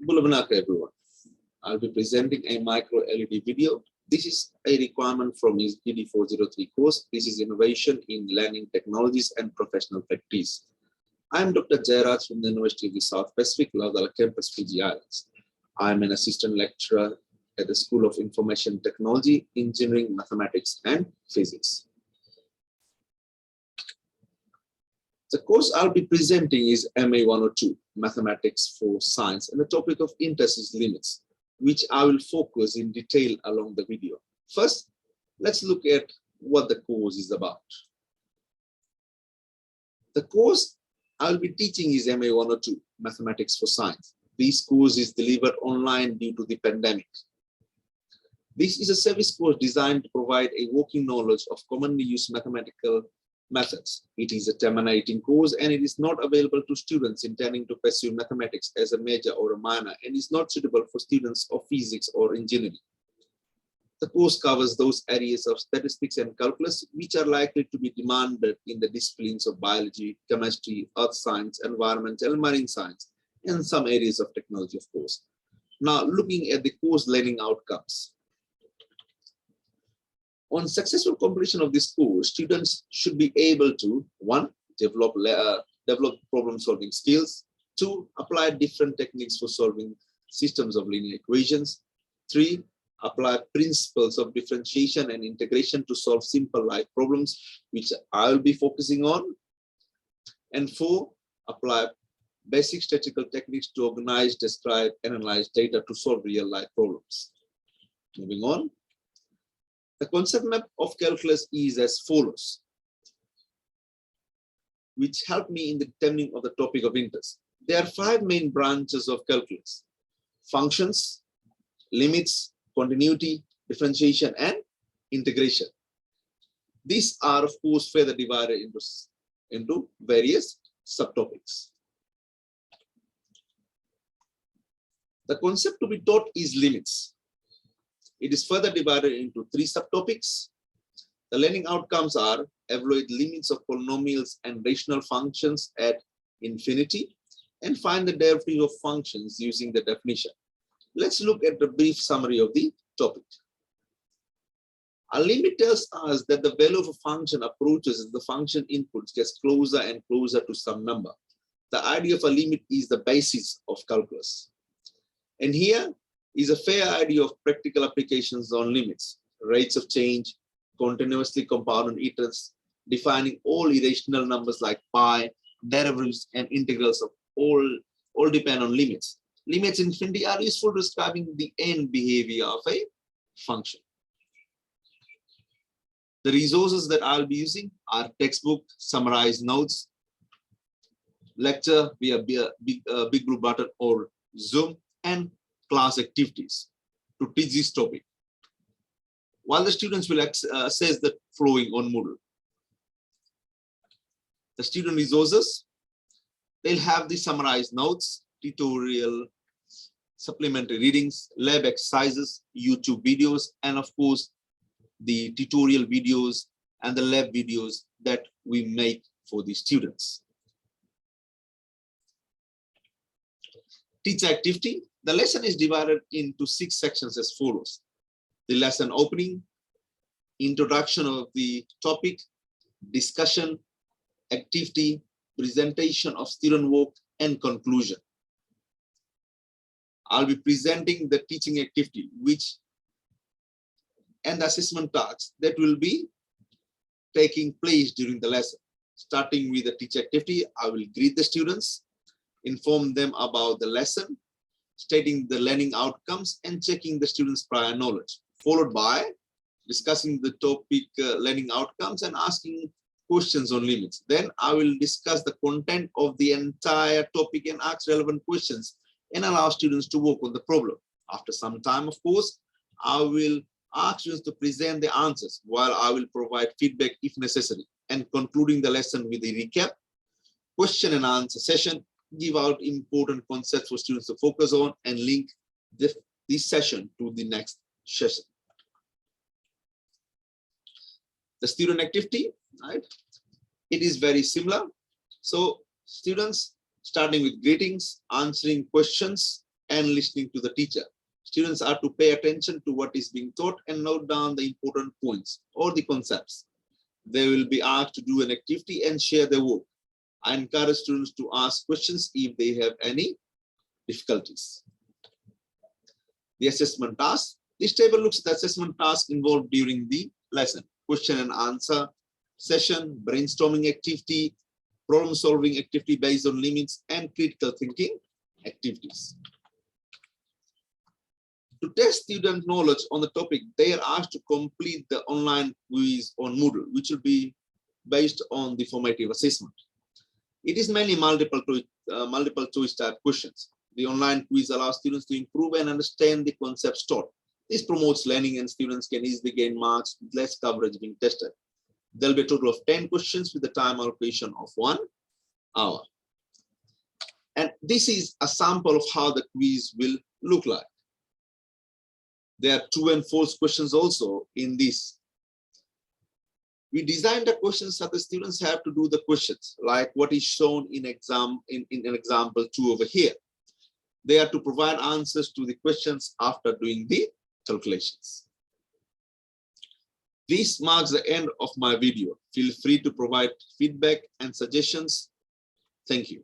Bulabhanaka everyone. I'll be presenting a micro LED video. This is a requirement from his ED403 course. This is Innovation in Learning Technologies and Professional Practice. I'm Dr. Jairaj from the University of the South Pacific, Laudala campus, Fiji Islands. I'm an assistant lecturer at the School of Information Technology, Engineering, Mathematics, and Physics. The course I'll be presenting is MA 102, Mathematics for Science, and the topic of interest is limits, which I will focus in detail along the video. First, let's look at what the course is about. The course I'll be teaching is MA 102, Mathematics for Science. This course is delivered online due to the pandemic. This is a service course designed to provide a working knowledge of commonly used mathematical methods. It is a terminating course and it is not available to students intending to pursue mathematics as a major or a minor and is not suitable for students of physics or engineering. The course covers those areas of statistics and calculus which are likely to be demanded in the disciplines of biology, chemistry, earth science, environmental and marine science, and some areas of technology, of course. Now, looking at the course learning outcomes. On successful completion of this course, students should be able to, 1, develop problem-solving skills, 2, apply different techniques for solving systems of linear equations, 3, apply principles of differentiation and integration to solve simple life problems, which I'll be focusing on, and 4, apply basic statistical techniques to organize, describe, analyze data to solve real-life problems. Moving on. The concept map of calculus is as follows, which help me in the determining of the topic of interest. There are 5 main branches of calculus: functions, limits, continuity, differentiation, and integration. These are, of course, further divided into various subtopics. The concept to be taught is limits. It is further divided into 3 subtopics. The learning outcomes are evaluate limits of polynomials and rational functions at infinity and find the derivative of functions using the definition. Let's look at the brief summary of the topic. A limit tells us that the value of a function approaches as the function inputs gets closer and closer to some number. The idea of a limit is the basis of calculus. And here is a fair idea of practical applications on limits, rates of change, continuously compounded interest, defining all irrational numbers like pi, derivatives, and integrals of all depend on limits. Limits infinity are useful for describing the end behavior of a function. The resources that I'll be using are textbook, summarized notes, lecture via Big Blue Button or Zoom, and class activities to teach this topic, while the students will assess the following on Moodle. The student resources, they'll have the summarized notes, tutorial, supplementary readings, lab exercises, YouTube videos, and of course, the tutorial videos and the lab videos that we make for the students. Teacher activity. The lesson is divided into 6 sections as follows: the lesson opening, introduction of the topic, discussion, activity, presentation of student work, and conclusion. I'll be presenting the teaching activity, and the assessment tasks that will be taking place during the lesson. Starting with the teacher activity, I will greet the students, inform them about the lesson, stating the learning outcomes and checking the students' prior knowledge, followed by discussing the topic learning outcomes and asking questions on limits. Then I will discuss the content of the entire topic and ask relevant questions and allow students to work on the problem. After some time, of course, I will ask students to present the answers while I will provide feedback if necessary, and concluding the lesson with a recap, question and answer session, give out important concepts for students to focus on, and link this session to the next session. The student activity, right? It is very similar. So students starting with greetings, answering questions, and listening to the teacher. Students are to pay attention to what is being taught and note down the important points or the concepts. They will be asked to do an activity and share their work. I encourage students to ask questions if they have any difficulties. The assessment task. This table looks at the assessment task involved during the lesson. Question and answer session, brainstorming activity, problem solving activity based on limits, and critical thinking activities. To test student knowledge on the topic, they are asked to complete the online quiz on Moodle, which will be based on the formative assessment. It is mainly multiple choice type questions. The online quiz allows students to improve and understand the concepts taught. This promotes learning and students can easily gain marks with less coverage being tested. There will be a total of 10 questions with a time allocation of 1 hour. And this is a sample of how the quiz will look like. There are true and false questions also in this. We designed the questions so the students have to do the questions, like what is shown in an example 2 over here. They are to provide answers to the questions after doing the calculations. This marks the end of my video. Feel free to provide feedback and suggestions. Thank you.